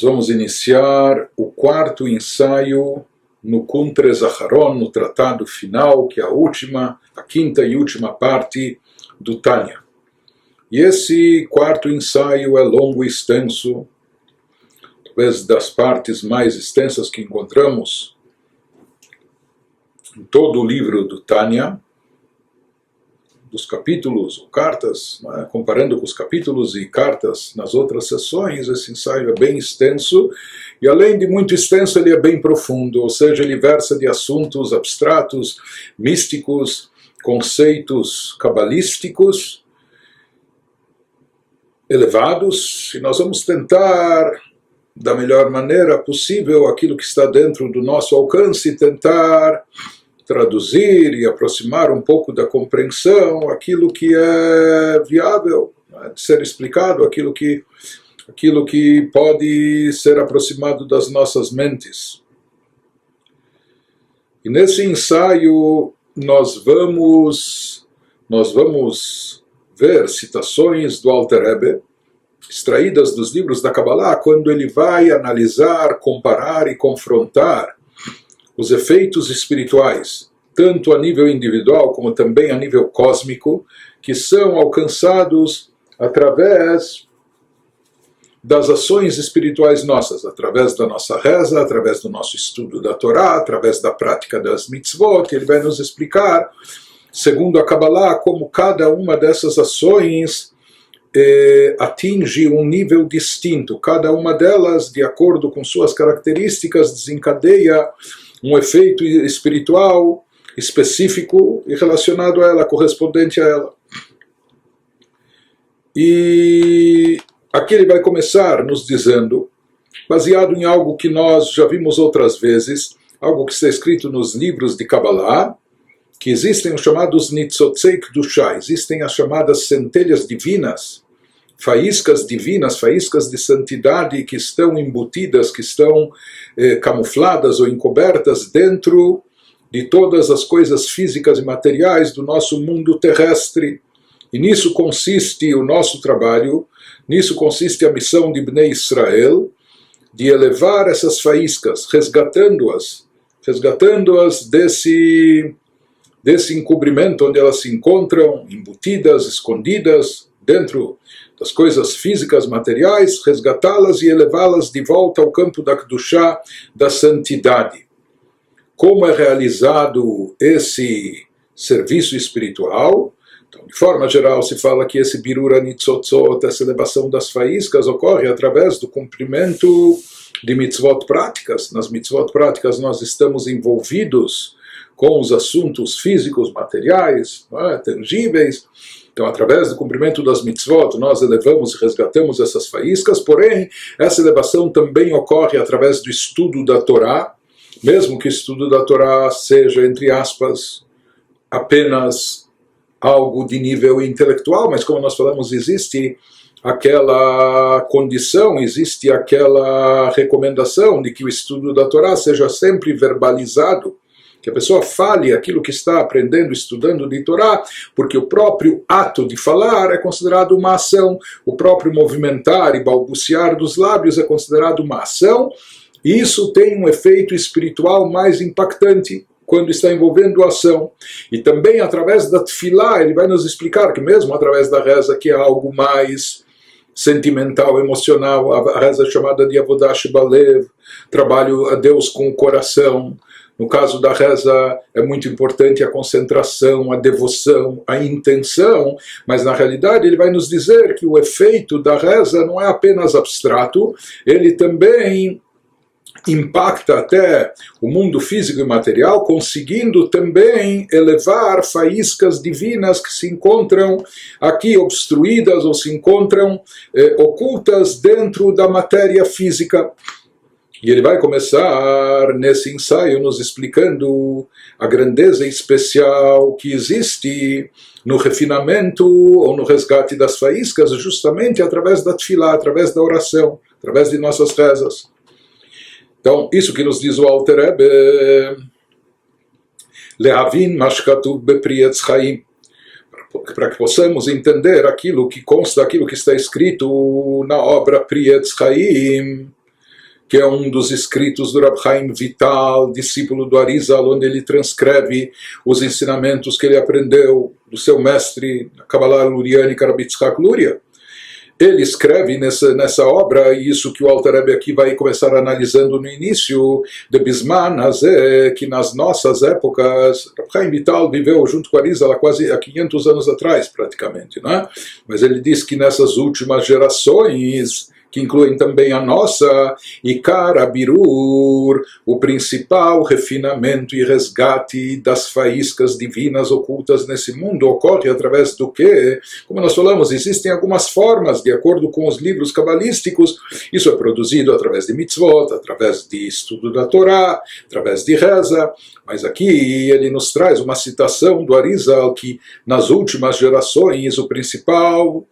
vamos iniciar o quarto ensaio no Kuntres Acharon, no tratado final, que é a quinta e última parte do Tânia. E esse quarto ensaio é longo e extenso, talvez das partes mais extensas que encontramos em todo o livro do Tânia, dos capítulos ou cartas, né? Comparando com os capítulos e cartas nas outras sessões, esse ensaio é bem extenso, e além de muito extenso, ele é bem profundo, ou seja, ele versa de assuntos abstratos, místicos, conceitos cabalísticos, elevados, e nós vamos tentar, da melhor maneira possível, aquilo que está dentro do nosso alcance, tentar traduzir e aproximar um pouco da compreensão aquilo que é viável, né, de ser explicado, aquilo que pode ser aproximado das nossas mentes. E nesse ensaio nós vamos ver citações do Alter Rebbe, extraídas dos livros da Kabbalah, quando ele vai analisar, comparar e confrontar os efeitos espirituais, tanto a nível individual como também a nível cósmico, que são alcançados através das ações espirituais nossas, através da nossa reza, através do nosso estudo da Torá, através da prática das mitzvot. Ele vai nos explicar, segundo a Kabbalah, como cada uma dessas ações atinge um nível distinto. Cada uma delas, de acordo com suas características, desencadeia um efeito espiritual específico e relacionado a ela, correspondente a ela. E aqui ele vai começar nos dizendo, baseado em algo que nós já vimos outras vezes, algo que está escrito nos livros de Kabbalah, que existem os chamados Nitzotzei Kedushá, existem as chamadas centelhas divinas, faíscas divinas, faíscas de santidade que estão embutidas, que estão camufladas ou encobertas dentro de todas as coisas físicas e materiais do nosso mundo terrestre. E nisso consiste o nosso trabalho, nisso consiste a missão de Bnei Israel, de elevar essas faíscas, resgatando-as desse encobrimento onde elas se encontram, embutidas, escondidas, dentro das coisas físicas, materiais, resgatá-las e elevá-las de volta ao campo da Kedushá, da santidade. Como é realizado esse serviço espiritual? Então, de forma geral, se fala que esse birura nitzotzot, essa elevação das faíscas, ocorre através do cumprimento de mitzvot práticas. Nas mitzvot práticas nós estamos envolvidos com os assuntos físicos, materiais, tangíveis. Então, através do cumprimento das mitzvot, nós elevamos e resgatamos essas faíscas, porém, essa elevação também ocorre através do estudo da Torá, mesmo que o estudo da Torá seja, entre aspas, apenas algo de nível intelectual, mas como nós falamos, existe aquela condição, existe aquela recomendação de que o estudo da Torá seja sempre verbalizado, que a pessoa fale aquilo que está aprendendo, estudando de Torá, porque o próprio ato de falar é considerado uma ação, o próprio movimentar e balbuciar dos lábios é considerado uma ação, e isso tem um efeito espiritual mais impactante quando está envolvendo a ação. E também através da tefilá, ele vai nos explicar que mesmo através da reza, que é algo mais sentimental, emocional, a reza chamada de Avodah Shebalev, trabalho a Deus com o coração. No caso da reza é muito importante a concentração, a devoção, a intenção, mas na realidade ele vai nos dizer que o efeito da reza não é apenas abstrato, ele também impacta até o mundo físico e material, conseguindo também elevar faíscas divinas que se encontram aqui obstruídas ou se encontram ocultas dentro da matéria física. E ele vai começar nesse ensaio nos explicando a grandeza especial que existe no refinamento ou no resgate das faíscas, justamente através da tefilá, através da oração, através de nossas rezas. Então, isso que nos diz o Alter Rebbe, Lehavin mashkatuv bepri etz chaim, para que possamos entender aquilo que consta, aquilo que está escrito na obra Pri Etz Chaim, que é um dos escritos do Rab Chaim Vital, discípulo do Arizal, onde ele transcreve os ensinamentos que ele aprendeu do seu mestre, a Kabbalah Lurianica, Rabbi Yitzhak Luria. Ele escreve nessa obra, e isso que o Alter Rebbe aqui vai começar analisando no início, de Bisman Hazé, que nas nossas épocas, Rab Chaim Vital viveu junto com Arizal há quase 500 anos atrás, praticamente, né? Mas ele diz que nessas últimas gerações, que incluem também a nossa, Ikar Abirur, o principal refinamento e resgate das faíscas divinas ocultas nesse mundo, ocorre através do que, como nós falamos, existem algumas formas, de acordo com os livros cabalísticos, isso é produzido através de mitzvot, através de estudo da Torá, através de reza, mas aqui ele nos traz uma citação do Arizal, que nas últimas gerações o principal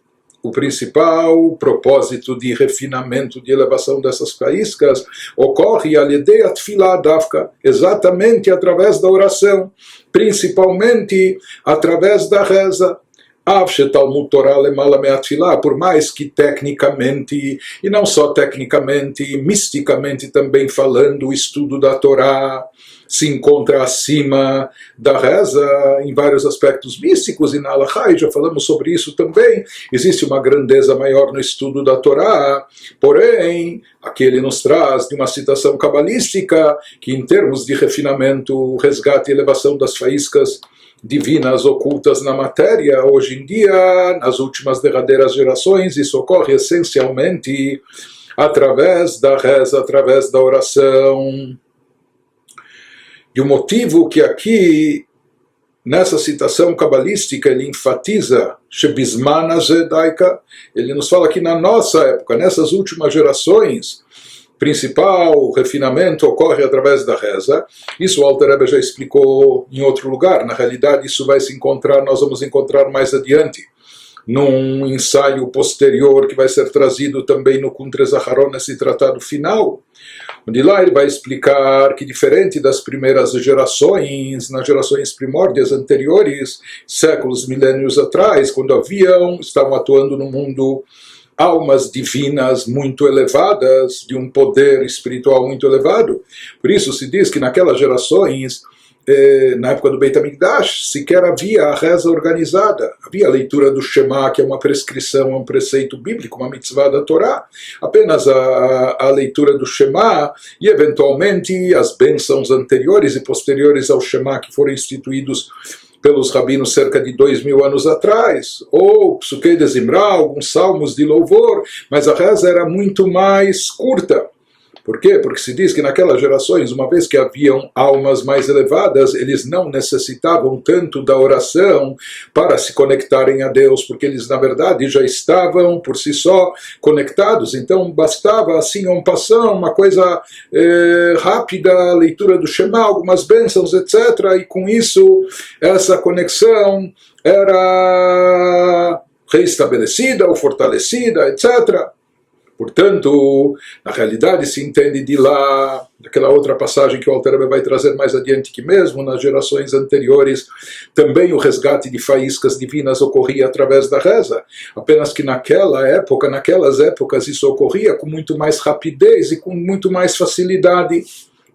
propósito de refinamento, de elevação dessas faíscas ocorre al-yedei atfilah davka, exatamente através da oração, principalmente através da reza. Por mais que tecnicamente, e não só tecnicamente, misticamente também falando, o estudo da Torá se encontra acima da reza em vários aspectos místicos, e na Halachá, e já falamos sobre isso também, existe uma grandeza maior no estudo da Torá, porém, aqui ele nos traz de uma citação cabalística, que em termos de refinamento, resgate e elevação das faíscas divinas ocultas na matéria, hoje em dia, nas últimas derradeiras gerações, isso ocorre essencialmente através da reza, através da oração. E o motivo que aqui, nessa citação cabalística, ele enfatiza Shebizman hazeh daika, ele nos fala que na nossa época, nessas últimas gerações, principal refinamento ocorre através da reza. Isso o Alter Rebbe já explicou em outro lugar. Na realidade, isso vai se encontrar, nós vamos encontrar mais adiante, num ensaio posterior que vai ser trazido também no Kuntres Aharon, nesse tratado final, onde lá ele vai explicar que, diferente das primeiras gerações, nas gerações primórdias anteriores, séculos, milênios atrás, quando estavam atuando no mundo almas divinas muito elevadas, de um poder espiritual muito elevado. Por isso se diz que naquelas gerações, na época do Beit HaMikdash, sequer havia a reza organizada. Havia a leitura do Shema, que é uma prescrição, um preceito bíblico, uma mitzvah da Torá. Apenas a leitura do Shema e, eventualmente, as bênçãos anteriores e posteriores ao Shema, que foram instituídos pelos rabinos cerca de 2000 anos atrás, ou Psukei de Zimra, alguns salmos de louvor, mas a reza era muito mais curta. Por quê? Porque se diz que naquelas gerações, uma vez que haviam almas mais elevadas, eles não necessitavam tanto da oração para se conectarem a Deus, porque eles, na verdade, já estavam por si só conectados. Então, bastava, assim, um passão, uma coisa rápida, a leitura do Shema, algumas bênçãos, etc. E com isso, essa conexão era reestabelecida ou fortalecida, etc. Portanto, na realidade se entende de lá, daquela outra passagem que o Alter Rebbe vai trazer mais adiante, que mesmo nas gerações anteriores também o resgate de faíscas divinas ocorria através da reza, apenas que naquelas épocas isso ocorria com muito mais rapidez e com muito mais facilidade,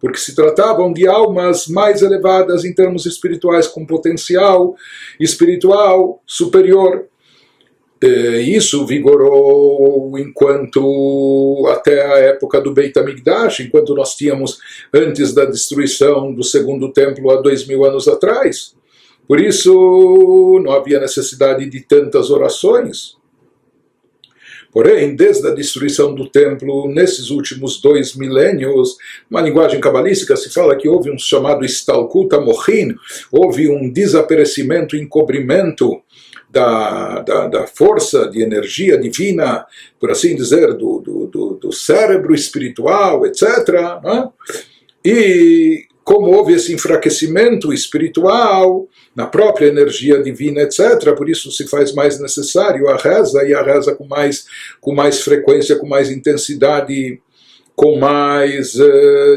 porque se tratavam de almas mais elevadas em termos espirituais, com potencial espiritual superior. Isso vigorou enquanto até a época do Beit HaMikdash, enquanto nós tínhamos antes da destruição do segundo templo há 2000 anos atrás. Por isso não havia necessidade de tantas orações. Porém, desde a destruição do templo, nesses últimos 2 milênios, uma linguagem cabalística se fala que houve um chamado Istalkut HaMochin, houve um desaparecimento, encobrimento da força de energia divina, por assim dizer, do cérebro espiritual, etc. Né? E como houve esse enfraquecimento espiritual na própria energia divina, etc., por isso se faz mais necessário a reza, e a reza com mais frequência, com mais intensidade,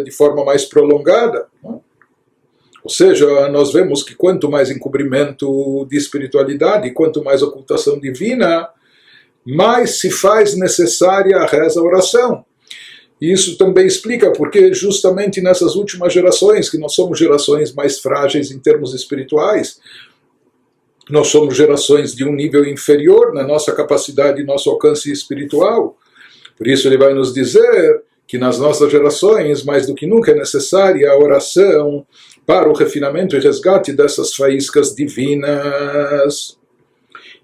de forma mais prolongada. Né? Ou seja, nós vemos que quanto mais encobrimento de espiritualidade, quanto mais ocultação divina, mais se faz necessária a reza, a oração. E isso também explica porque justamente nessas últimas gerações, que nós somos gerações mais frágeis em termos espirituais, nós somos gerações de um nível inferior na nossa capacidade e nosso alcance espiritual. Por isso ele vai nos dizer que nas nossas gerações, mais do que nunca, é necessária a oração para o refinamento e resgate dessas faíscas divinas.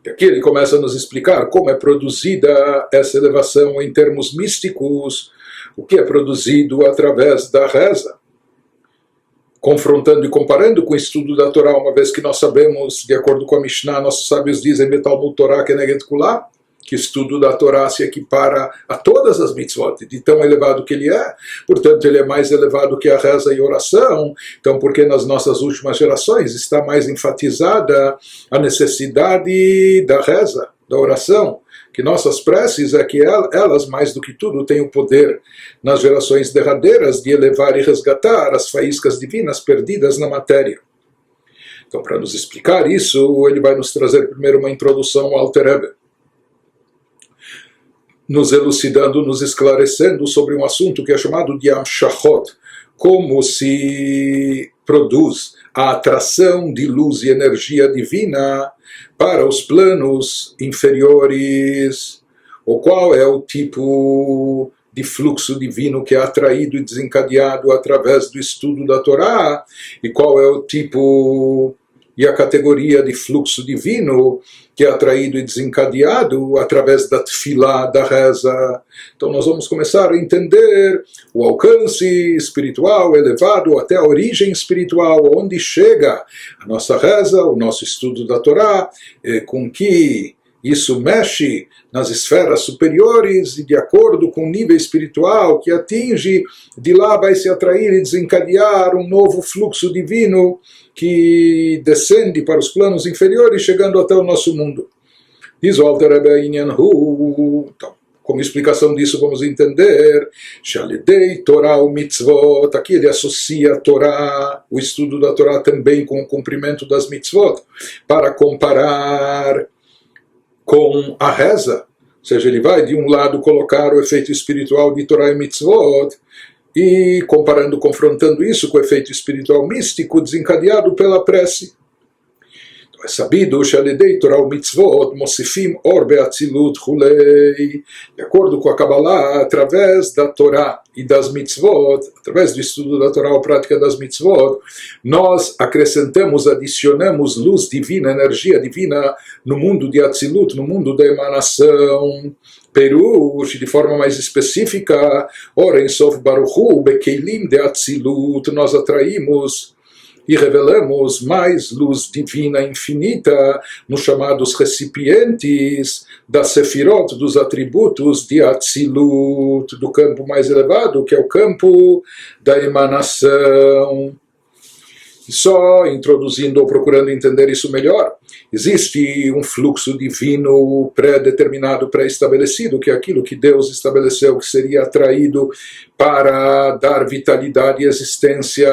E aqui ele começa a nos explicar como é produzida essa elevação em termos místicos, o que é produzido através da reza. Confrontando e comparando com o estudo da Torá, uma vez que nós sabemos, de acordo com a Mishnah, nossos sábios dizem Betalmud Torah Keneged Kulah, que o estudo da Torá se equipara a todas as mitzvot, de tão elevado que ele é, portanto ele é mais elevado que a reza e oração, então porque nas nossas últimas gerações está mais enfatizada a necessidade da reza, da oração, que nossas preces é que elas, mais do que tudo, têm o poder nas gerações derradeiras de elevar e resgatar as faíscas divinas perdidas na matéria. Então, para nos explicar isso, ele vai nos trazer primeiro uma introdução ao Alter Rebbe, nos elucidando, nos esclarecendo sobre um assunto que é chamado de Amshachot, como se produz a atração de luz e energia divina para os planos inferiores, ou qual é o tipo de fluxo divino que é atraído e desencadeado através do estudo da Torá, e qual é o tipo e a categoria de fluxo divino que é atraído e desencadeado através da tefilá, da reza. Então nós vamos começar a entender o alcance espiritual elevado até a origem espiritual, onde chega a nossa reza, o nosso estudo da Torá, com que isso mexe nas esferas superiores e de acordo com o nível espiritual que atinge, de lá vai se atrair e desencadear um novo fluxo divino que descende para os planos inferiores, chegando até o nosso mundo. Diz o Alter Rebbe Inyan Hu. Então, como explicação disso, vamos entender Shalidei Torah o Mitzvot. Aqui ele associa a Torá, o estudo da Torá também com o cumprimento das mitzvot, para comparar com a reza. Ou seja, ele vai de um lado colocar o efeito espiritual de Torá e mitzvot, e comparando, confrontando isso com o efeito espiritual místico desencadeado pela prece. Então é sabido, Shalidei Torah mitzvot, Mosifim Or Beatzilut Hulei. De acordo com a Kabbalah, através da Torá e das mitzvot, através do estudo da Torá, a prática das mitzvot, nós acrescentamos, adicionamos luz divina, energia divina no mundo de Atzilut, no mundo da emanação. Perush, de forma mais específica, Oren Sof Baruchu, Bekeilim de Atzilut, nós atraímos e revelamos mais luz divina infinita nos chamados recipientes das sefirot, dos atributos de Atzilut, do campo mais elevado, que é o campo da emanação. E só introduzindo ou procurando entender isso melhor, existe um fluxo divino pré-determinado, pré-estabelecido, que é aquilo que Deus estabeleceu que seria atraído para dar vitalidade e existência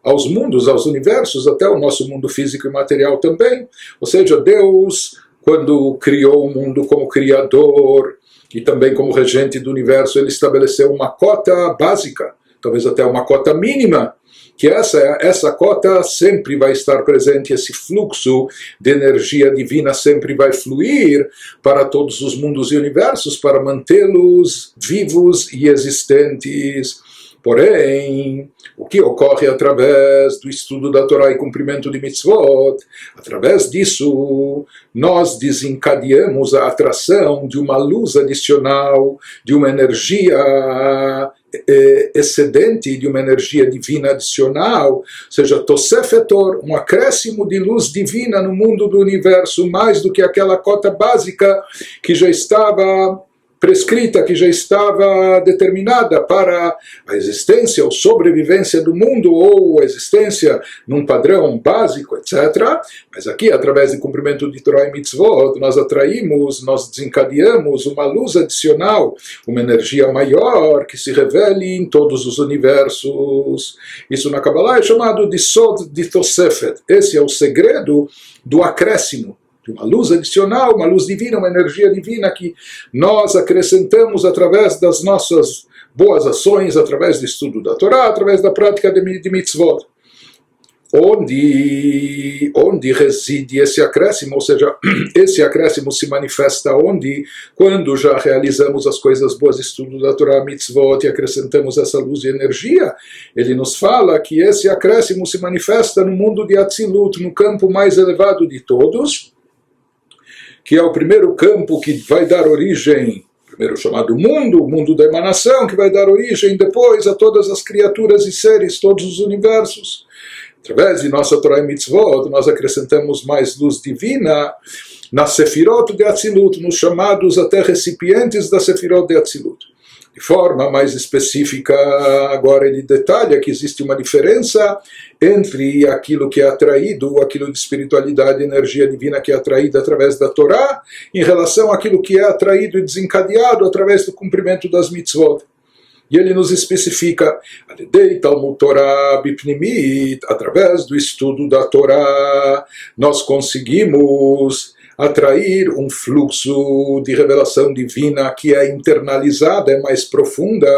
aos mundos, aos universos, até o nosso mundo físico e material também. Ou seja, Deus, quando criou o mundo como criador e também como regente do universo, ele estabeleceu uma cota básica, talvez até uma cota mínima, que essa cota sempre vai estar presente, esse fluxo de energia divina sempre vai fluir para todos os mundos e universos, para mantê-los vivos e existentes. Porém, o que ocorre através do estudo da Torá e cumprimento de mitzvot, através disso, nós desencadeamos a atração de uma luz adicional, de uma energia excedente, de uma energia divina adicional, ou seja, Tosefetor, um acréscimo de luz divina no mundo do universo, mais do que aquela cota básica que já estava prescrita, que já estava determinada para a existência ou sobrevivência do mundo, ou a existência num padrão básico, etc. Mas aqui, através do cumprimento de Torah e Mitzvot, nós atraímos, nós desencadeamos uma luz adicional, uma energia maior que se revele em todos os universos. Isso na Kabbalah é chamado de Sod de Tosefet. Esse é o segredo do acréscimo, de uma luz adicional, uma luz divina, uma energia divina que nós acrescentamos através das nossas boas ações através do estudo da Torá, através da prática de mitzvot. Onde reside esse acréscimo, ou seja, esse acréscimo se manifesta quando já realizamos as coisas boas, estudo da Torá, mitzvot, e acrescentamos essa luz de energia. Ele nos fala que esse acréscimo se manifesta no mundo de Atzilut, no campo mais elevado de todos, que é o primeiro campo que vai dar origem, primeiro chamado mundo, o mundo da emanação, que vai dar origem depois a todas as criaturas e seres, todos os universos. Através de nossa Torá e Mitzvot, nós acrescentamos mais luz divina na Sefirot de Atzilut, nos chamados até recipientes da Sefirot de Atzilut. De forma mais específica, agora ele detalha que existe uma diferença entre aquilo que é atraído, aquilo de espiritualidade, energia divina que é atraída através da Torá, em relação àquilo que é atraído e desencadeado através do cumprimento das mitzvot. E ele nos especifica, através do estudo da Torá, nós conseguimos atrair um fluxo de revelação divina que é internalizada, é mais profunda.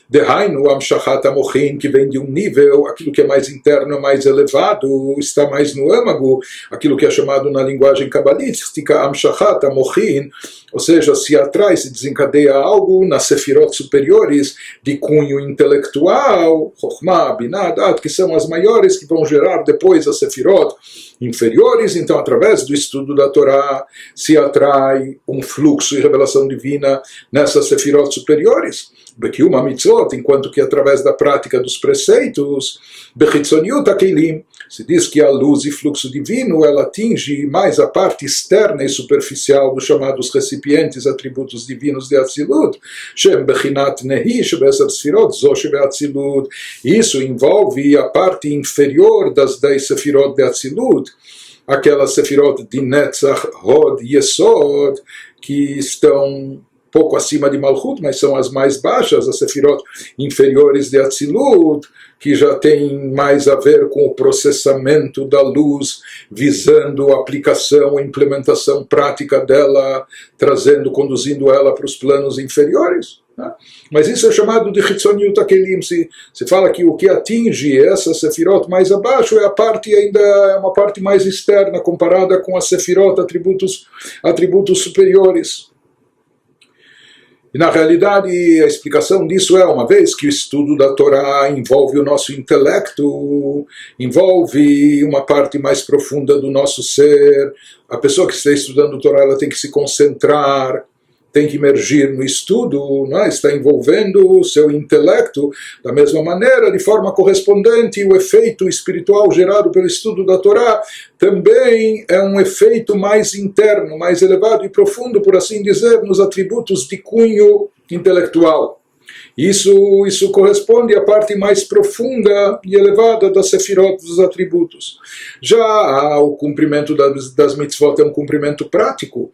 Dehainu Amshachat Amochin, que vem de um nível, aquilo que é mais interno, mais elevado, está mais no âmago, aquilo que é chamado na linguagem cabalística Amshachat Amochin, ou seja, se atrai, se desencadeia algo nas sefirot superiores de cunho intelectual, Chokhmah, Binah, Dat, que são as maiores, que vão gerar depois as sefirot inferiores. Então, através do estudo da Torá, se atrai um fluxo de revelação divina nessas sefirot superiores. Bekiuma mitzvot, enquanto que através da prática dos preceitos, bechitzoniut hakelim, se diz que a luz e fluxo divino ela atinge mais a parte externa e superficial dos chamados recipientes, atributos divinos de Atzilut, shem bechinat nehi shebesar sefirot zo shebeatzilut. Isso envolve a parte inferior das 10 sefirot de Atzilut, aquelas sefirot de Netzach, Hod e Yesod, que estão pouco acima de Malchut, mas são as mais baixas, as sefirot inferiores de Atzilut, que já tem mais a ver com o processamento da luz, visando a aplicação, a implementação prática dela, conduzindo ela para os planos inferiores. Né? Mas isso é chamado de Chitzoniut HaKelim. Se fala que o que atinge essa sefirot mais abaixo é a parte ainda é uma parte mais externa comparada com a sefirot, atributos superiores. E na realidade a explicação disso é, uma vez que o estudo da Torá envolve o nosso intelecto, envolve uma parte mais profunda do nosso ser, a pessoa que está estudando a Torá ela tem que se concentrar, tem que emergir no estudo, né? Está envolvendo o seu intelecto da mesma maneira, de forma correspondente, o efeito espiritual gerado pelo estudo da Torá também é um efeito mais interno, mais elevado e profundo, por assim dizer, nos atributos de cunho intelectual. Isso corresponde à parte mais profunda e elevada das sefirot, dos atributos. Já o cumprimento das mitzvot é um cumprimento prático,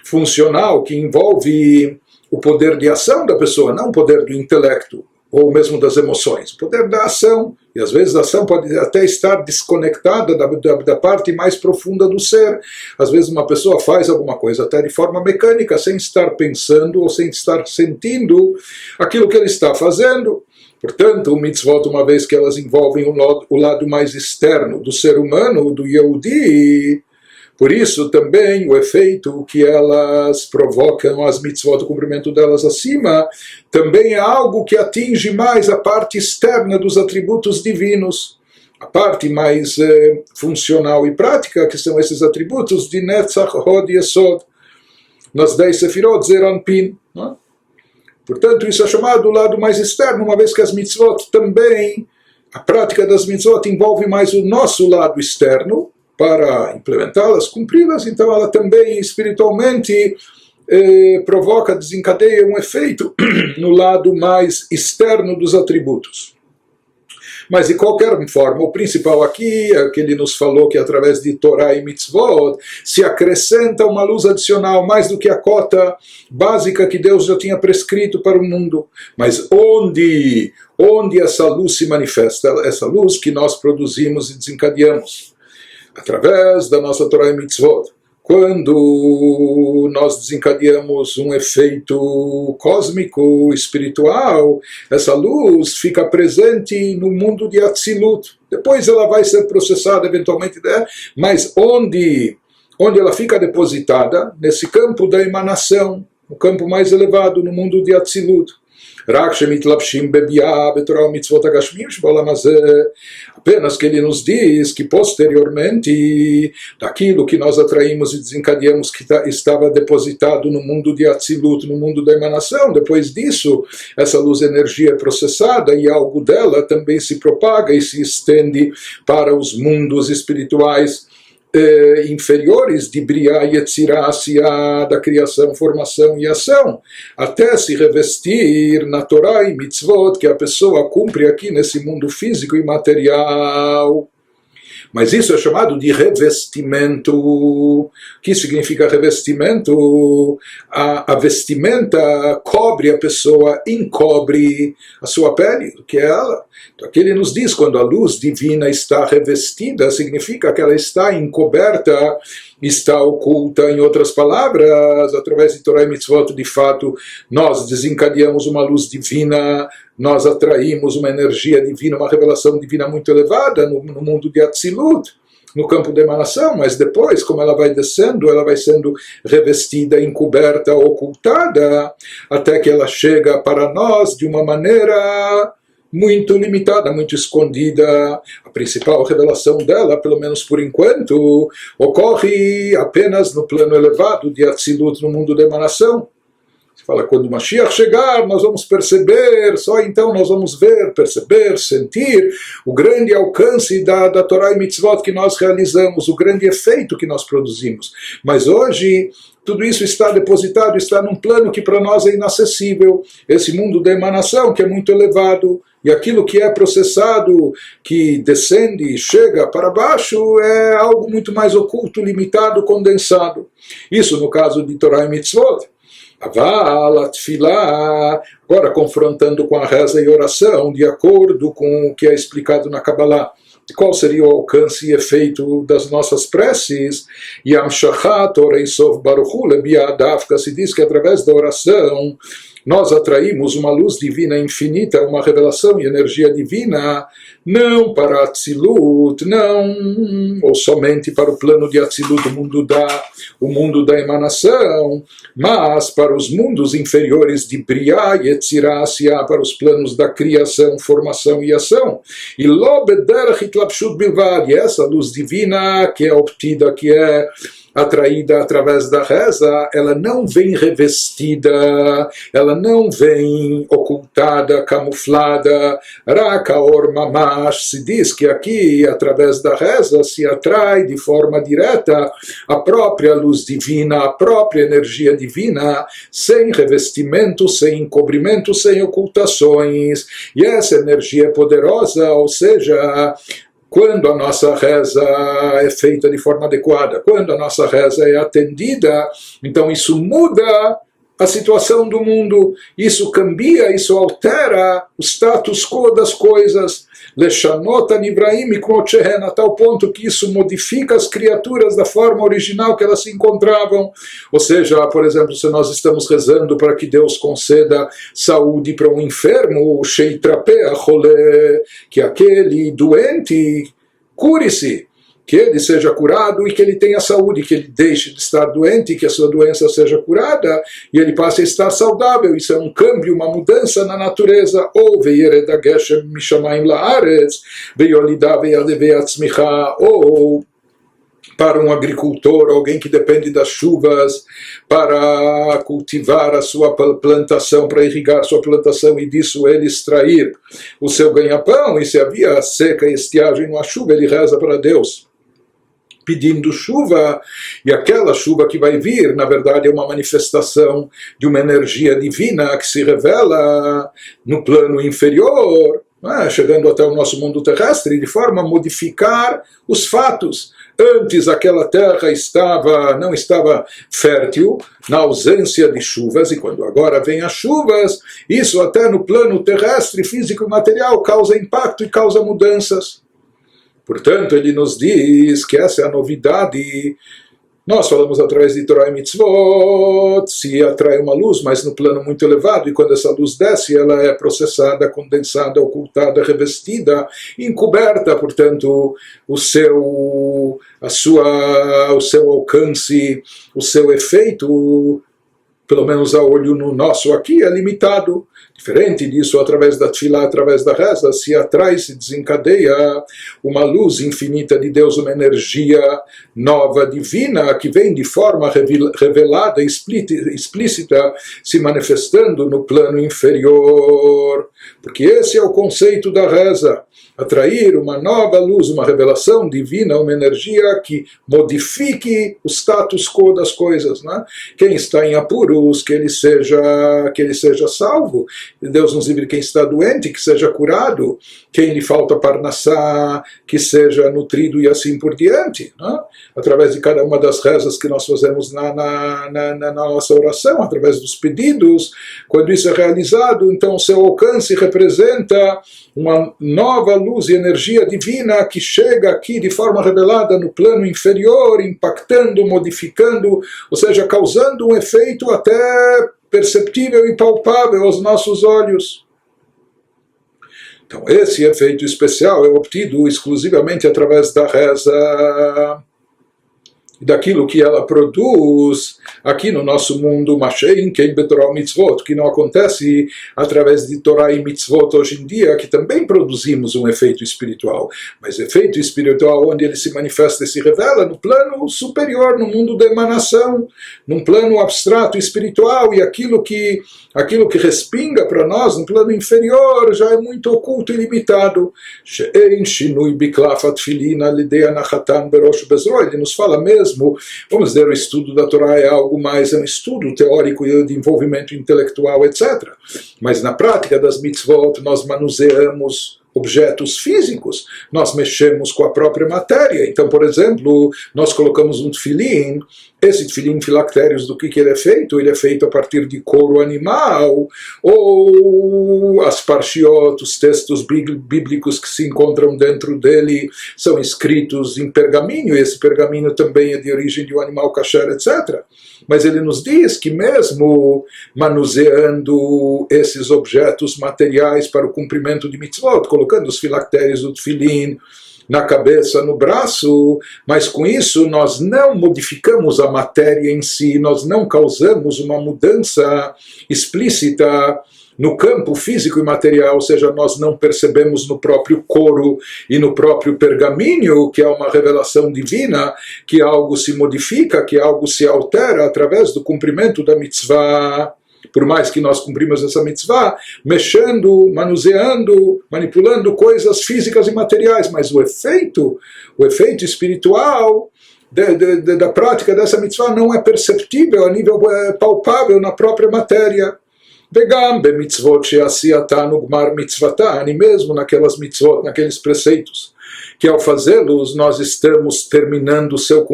funcional, que envolve o poder de ação da pessoa, não o poder do intelecto, ou mesmo das emoções. O poder da ação, e às vezes a ação pode até estar desconectada da parte mais profunda do ser. Às vezes uma pessoa faz alguma coisa até de forma mecânica, sem estar pensando ou sem estar sentindo aquilo que ele está fazendo. Portanto, o mitzvot, uma vez que elas envolvem o lado mais externo do ser humano, do Yehudi, por isso também o efeito que elas provocam, as mitzvot, o cumprimento delas acima, também é algo que atinge mais a parte externa dos atributos divinos. A parte mais funcional e prática, que são esses atributos de Netzach, Hod e Yesod, nas 10 sefirot, Zer Anpin. Portanto, isso é chamado o lado mais externo, uma vez que as mitzvot também, a prática das mitzvot envolve mais o nosso lado externo, para implementá-las, cumpri-las, então ela também espiritualmente provoca, desencadeia um efeito no lado mais externo dos atributos. Mas de qualquer forma, o principal aqui é que ele nos falou que através de Torá e Mitzvot se acrescenta uma luz adicional, mais do que a cota básica que Deus já tinha prescrito para o mundo. Mas onde essa luz se manifesta? Essa luz que nós produzimos e desencadeamos através da nossa Torá e Mitzvot. quando nós desencadeamos um efeito cósmico, espiritual, essa luz fica presente no mundo de Atzilut. Depois ela vai ser processada eventualmente, né? Mas onde ela fica depositada? Nesse campo da emanação, no campo mais elevado, no mundo de Atzilut. Apenas que ele nos diz que posteriormente daquilo que nós atraímos e desencadeamos que estava depositado no mundo de Atzilut, no mundo da emanação, depois disso essa luz energia é processada e algo dela também se propaga e se estende para os mundos espirituais inferiores de Briá e Yetzirah, da criação, formação e ação, até se revestir na Torá e Mitzvot que a pessoa cumpre aqui nesse mundo físico e material. Mas isso é chamado de revestimento. O que significa revestimento? A vestimenta cobre a pessoa, encobre a sua pele, que é ela. Então, aqui ele nos diz, quando a luz divina está revestida, significa que ela está encoberta, está oculta. Em outras palavras, através de Torá e Mitzvot, de fato, nós desencadeamos uma luz divina, nós atraímos uma energia divina, uma revelação divina muito elevada no mundo de Atzilut, no campo da emanação, mas depois, como ela vai descendo, ela vai sendo revestida, encoberta, ocultada, até que ela chega para nós de uma maneira muito limitada, muito escondida. A principal revelação dela, pelo menos por enquanto, ocorre apenas no plano elevado de Atzilut, no mundo da emanação. Fala, quando o Mashiach chegar, nós vamos perceber, só então nós vamos ver, perceber, sentir o grande alcance da Torá e Mitzvot que nós realizamos, o grande efeito que nós produzimos. Mas hoje, tudo isso está depositado, está num plano que para nós é inacessível, esse mundo da emanação que é muito elevado, e aquilo que é processado, que descende e chega para baixo, é algo muito mais oculto, limitado, condensado. Isso no caso de Torá e Mitzvot. Aval, a tefilá, agora confrontando com a reza e oração, de acordo com o que é explicado na Kabbalah, qual seria o alcance e efeito das nossas preces, Yam Shachat, Orei Sof Baruchu, Lebiadavka, se diz que através da oração nós atraímos uma luz divina infinita, uma revelação e energia divina, não para Atzilut, não, ou somente para o plano de Atzilut, o mundo da emanação, mas para os mundos inferiores de Briá, Yetzirah, para os planos da criação, formação e ação. E Lobederach Hitlapshut Bilvad, e essa luz divina que é obtida, que é atraída através da reza, ela não vem revestida, ela não vem ocultada, camuflada. Rakaor Mamash, se diz que aqui, através da reza, se atrai de forma direta a própria luz divina, a própria energia divina, sem revestimento, sem encobrimento, sem ocultações. E essa energia é poderosa, ou seja, quando a nossa reza é feita de forma adequada, quando a nossa reza é atendida, então isso muda a situação do mundo, isso cambia, isso altera o status quo das coisas. Leshanot Anibraim Mikmotchehen, a tal ponto que isso modifica as criaturas da forma original que elas se encontravam. Ou seja, por exemplo, se nós estamos rezando para que Deus conceda saúde para um enfermo, Sheitrapea Cholé, que aquele doente cure-se, que ele seja curado e que ele tenha saúde, que ele deixe de estar doente, que a sua doença seja curada e ele passe a estar saudável. Isso é um câmbio, uma mudança na natureza. Ou ve'yered geshem mishamayim la'aretz ve'yolidah ve'yalevei atzmicha, ou para um agricultor, alguém que depende das chuvas para cultivar a sua plantação, para irrigar a sua plantação e disso ele extrair o seu ganha-pão. E se havia seca e estiagem, não há chuva, ele reza para Deus pedindo chuva, e aquela chuva que vai vir, na verdade, é uma manifestação de uma energia divina que se revela no plano inferior, chegando até o nosso mundo terrestre, de forma a modificar os fatos. Antes aquela terra não estava fértil, na ausência de chuvas, e quando agora vem as chuvas, isso até no plano terrestre, físico e material, causa impacto e causa mudanças. Portanto, ele nos diz que essa é a novidade Nós falamos através de Torah e Mitzvot, se atrai uma luz, mas no plano muito elevado, e quando essa luz desce, ela é processada, condensada, ocultada, revestida, encoberta, portanto, o seu alcance, o seu efeito, pelo menos a olho no nosso aqui, é limitado. Diferente disso, através da tefilá, através da reza, se atrai, se desencadeia uma luz infinita de Deus, uma energia nova, divina, que vem de forma revelada, explícita, se manifestando no plano inferior. Porque esse é o conceito da reza. Atrair uma nova luz, uma revelação divina, uma energia que modifique o status quo das coisas, né? Quem está em apuros, que ele seja salvo. Deus nos livre, quem está doente, que seja curado. Quem lhe falta parnassá, que seja nutrido e assim por diante, né? Através de cada uma das rezas que nós fazemos na nossa oração, através dos pedidos, quando isso é realizado, então o seu alcance representa uma nova luz e energia divina que chega aqui de forma revelada no plano inferior, impactando, modificando, ou seja, causando um efeito até perceptível e palpável aos nossos olhos. Então esse efeito especial é obtido exclusivamente através da reza, daquilo que ela produz aqui no nosso mundo, que não acontece através de Torá e Mitzvot hoje em dia, que também produzimos um efeito espiritual, mas efeito espiritual onde ele se manifesta e se revela no plano superior, no mundo da emanação, num plano abstrato espiritual, e aquilo que respinga para nós no plano inferior já é muito oculto e limitado. Ele nos fala mesmo, vamos dizer, o estudo da Torá é algo mais, é um estudo teórico e de envolvimento intelectual, etc. Mas na prática das mitzvot nós manuseamos objetos físicos, nós mexemos com a própria matéria. Então, por exemplo, nós colocamos um tefilim, esse tefilim filactérios, do que ele é feito? Ele é feito a partir de couro animal, ou as parshiot, os textos bíblicos que se encontram dentro dele, são escritos em pergaminho, e esse pergaminho também é de origem de um animal kasher, etc. Mas ele nos diz que mesmo manuseando esses objetos materiais para o cumprimento de mitzvot, colocando os filactérios do tefilim na cabeça, no braço, mas com isso nós não modificamos a matéria em si, nós não causamos uma mudança explícita no campo físico e material, ou seja, nós não percebemos no próprio couro e no próprio pergaminho, que é uma revelação divina, que algo se modifica, que algo se altera através do cumprimento da mitzvah. Por mais que nós cumprimos essa mitzvah, mexendo, manuseando, manipulando coisas físicas e materiais, mas o efeito espiritual da prática dessa mitzvah não é perceptível a nível palpável na própria matéria. וגם במצוות שעשייתן וגמר מצוותן, e mesmo naquelas mitzvot, naqueles preceitos, que ao fazê-los nós estamos terminando o seu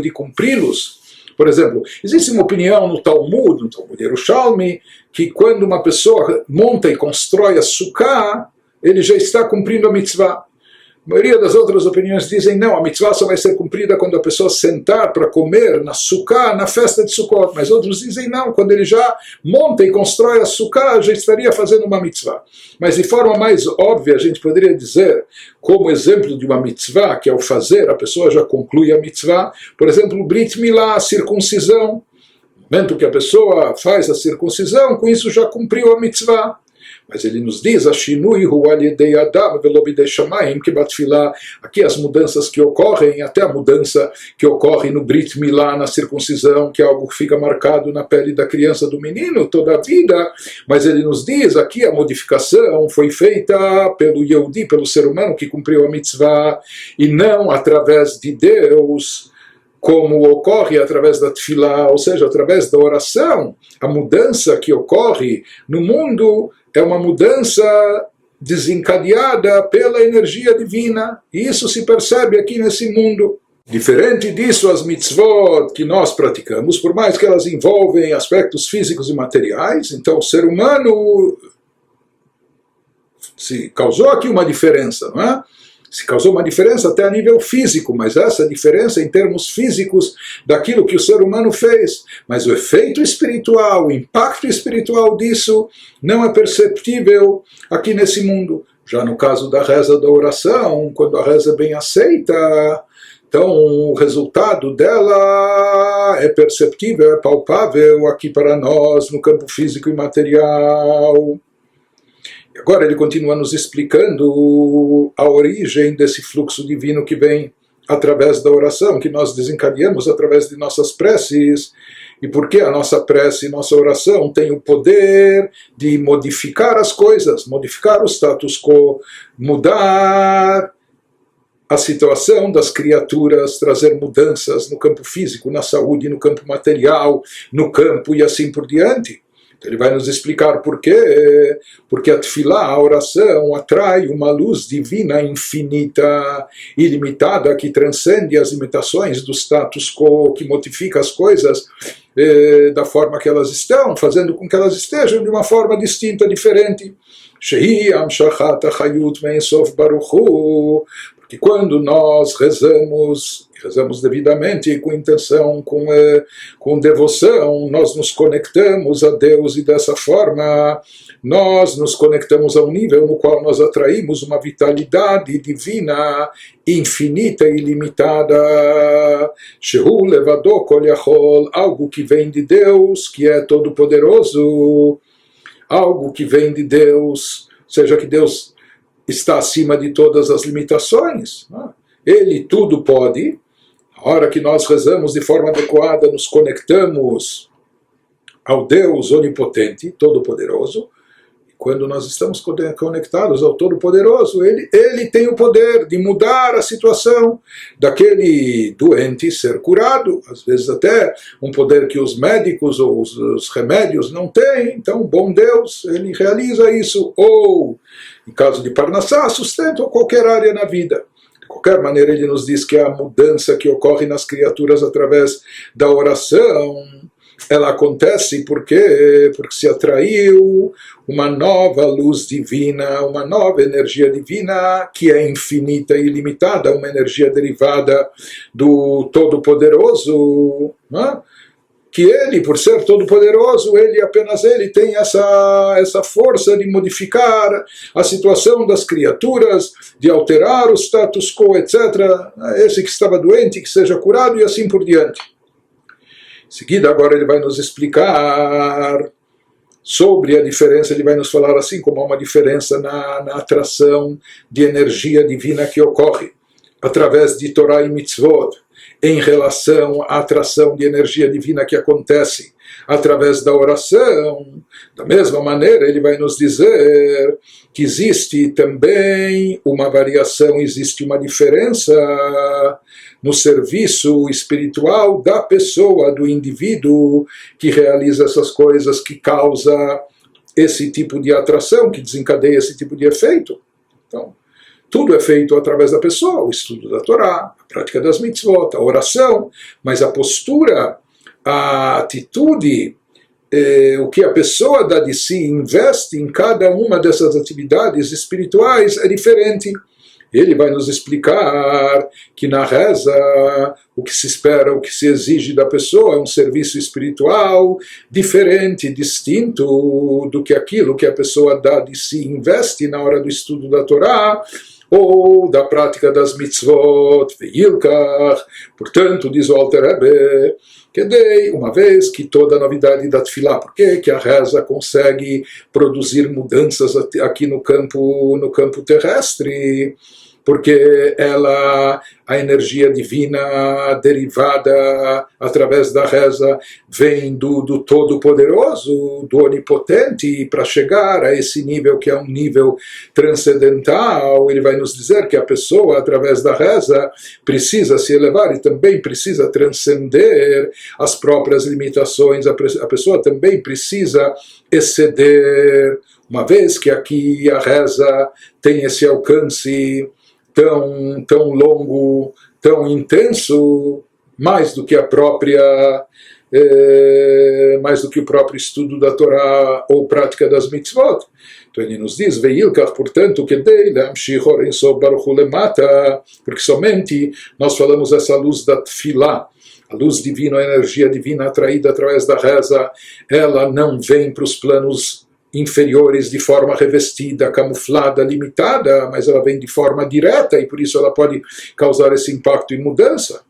de cumpri-los. Por exemplo, existe uma opinião no Talmud Yerushalmi, que quando uma pessoa monta e constrói a sukkah, ele já está cumprindo a mitzvah. A maioria das outras opiniões dizem, não, a mitzvah só vai ser cumprida quando a pessoa sentar para comer na sukkah, na festa de Sukkot. Mas outros dizem, não, quando ele já monta e constrói a sukkah, já estaria fazendo uma mitzvah. Mas de forma mais óbvia, a gente poderia dizer, como exemplo de uma mitzvah, que ao fazer a pessoa já conclui a mitzvah, por exemplo, Brit Milá, a circuncisão. No momento que a pessoa faz a circuncisão, com isso já cumpriu a mitzvah. Mas ele nos diz, aqui as mudanças que ocorrem, até a mudança que ocorre no Brit Milá, na circuncisão, que é algo que fica marcado na pele da criança, do menino, toda a vida. Mas ele nos diz, aqui a modificação foi feita pelo Yehudi, pelo ser humano que cumpriu a mitzvah, e não através de Deus, como ocorre através da tefilá, ou seja, através da oração. A mudança que ocorre no mundo é uma mudança desencadeada pela energia divina, e isso se percebe aqui nesse mundo. Diferente disso, as mitzvot que nós praticamos, por mais que elas envolvem aspectos físicos e materiais, então o ser humano se causou aqui uma diferença, não é? Se causou uma diferença até a nível físico, mas essa diferença em termos físicos daquilo que o ser humano fez. Mas o efeito espiritual, o impacto espiritual disso não é perceptível aqui nesse mundo. Já no caso da reza da oração, quando a reza é bem aceita, então o resultado dela é perceptível, é palpável aqui para nós, no campo físico e material. Agora ele continua nos explicando a origem desse fluxo divino que vem através da oração, que nós desencadeamos através de nossas preces, e por que a nossa prece e nossa oração tem o poder de modificar as coisas, modificar o status quo, mudar a situação das criaturas, trazer mudanças no campo físico, na saúde, no campo material, no campo e assim por diante. Ele vai nos explicar por quê. Porque a tefilá, a oração, atrai uma luz divina infinita, ilimitada, que transcende as limitações do status quo, que modifica as coisas da forma que elas estão, fazendo com que elas estejam de uma forma distinta, diferente. Shehi amshachat achayut mein sof baruch hu. Porque quando nós rezamos devidamente, com intenção, com devoção, nós nos conectamos a Deus e dessa forma nós nos conectamos a um nível no qual nós atraímos uma vitalidade divina infinita e ilimitada. Shehu levado kol yachol, algo que vem de Deus, que é todo-poderoso, algo que vem de Deus, ou seja, que Deus está acima de todas as limitações. Ele tudo pode. A hora que nós rezamos de forma adequada, nos conectamos ao Deus onipotente, todo-poderoso. E quando nós estamos conectados ao todo-poderoso, ele tem o poder de mudar a situação daquele doente ser curado. Às vezes até um poder que os médicos ou os remédios não têm. Então, bom Deus, ele realiza isso. Ou, em caso de Parnassá, sustento ou qualquer área na vida. De qualquer maneira, ele nos diz que a mudança que ocorre nas criaturas através da oração, ela acontece porque se atraiu uma nova luz divina, uma nova energia divina que é infinita e ilimitada, uma energia derivada do Todo-Poderoso, né? Que ele, por ser todo-poderoso, apenas ele tem essa força de modificar a situação das criaturas, de alterar o status quo, etc. Esse que estava doente, que seja curado e assim por diante. Em seguida, agora ele vai nos explicar sobre a diferença, ele vai nos falar assim como há uma diferença na atração de energia divina que ocorre através de Torá e Mitzvot, em relação à atração de energia divina que acontece através da oração. Da mesma maneira, ele vai nos dizer que existe também uma variação, existe uma diferença no serviço espiritual da pessoa, do indivíduo que realiza essas coisas, que causa esse tipo de atração, que desencadeia esse tipo de efeito. Então, tudo é feito através da pessoa, o estudo da Torá, a prática das mitzvot, a oração, mas a postura, a atitude, o que a pessoa dá de si, investe em cada uma dessas atividades espirituais é diferente. Ele vai nos explicar que na reza o que se espera, o que se exige da pessoa é um serviço espiritual diferente, distinto do que aquilo que a pessoa dá de si, investe na hora do estudo da Torá ou da prática das mitzvot, veilkach. Portanto, diz o Alter Rebbe, que dei uma vez que toda a novidade da tefilá, por que a reza consegue produzir mudanças aqui no campo terrestre? Porque a energia divina derivada através da reza vem do Todo-Poderoso, do Onipotente, para chegar a esse nível que é um nível transcendental. Ele vai nos dizer que a pessoa, através da reza, precisa se elevar e também precisa transcender as próprias limitações. A pessoa também precisa exceder, uma vez que aqui a reza tem esse alcance tão longo, tão intenso, mais do que o próprio estudo da Torá ou prática das mitzvot. Então Então ele nos diz, Veilkach, portanto, que dei le'amshich or Ein Sof Baruch Hu lemata, porque somente nós falamos essa luz da tefilá, a luz divina, a energia divina atraída através da reza, ela não vem para os planos inferiores de forma revestida, camuflada, limitada, mas ela vem de forma direta e por isso ela pode causar esse impacto e mudança.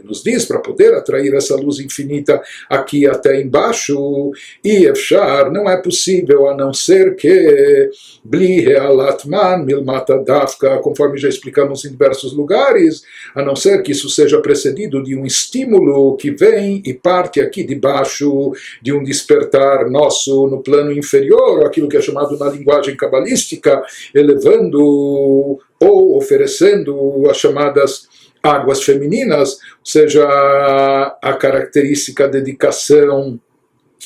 Nos diz para poder atrair essa luz infinita aqui até embaixo, e Efshar não é possível a não ser que Bli Realatman Milmata Dafka, conforme já explicamos em diversos lugares, a não ser que isso seja precedido de um estímulo que vem e parte aqui de baixo, de um despertar nosso no plano inferior, aquilo que é chamado na linguagem cabalística, elevando ou oferecendo as chamadas águas femininas, ou seja, a característica dedicação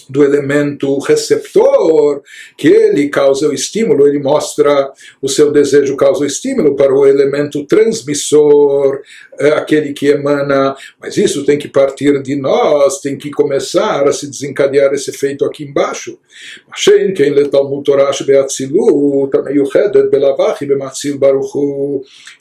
do elemento receptor, que ele causa o estímulo, ele mostra o seu desejo, causa o estímulo para o elemento transmissor, aquele que emana, mas isso tem que partir de nós, tem que começar a se desencadear esse efeito aqui embaixo.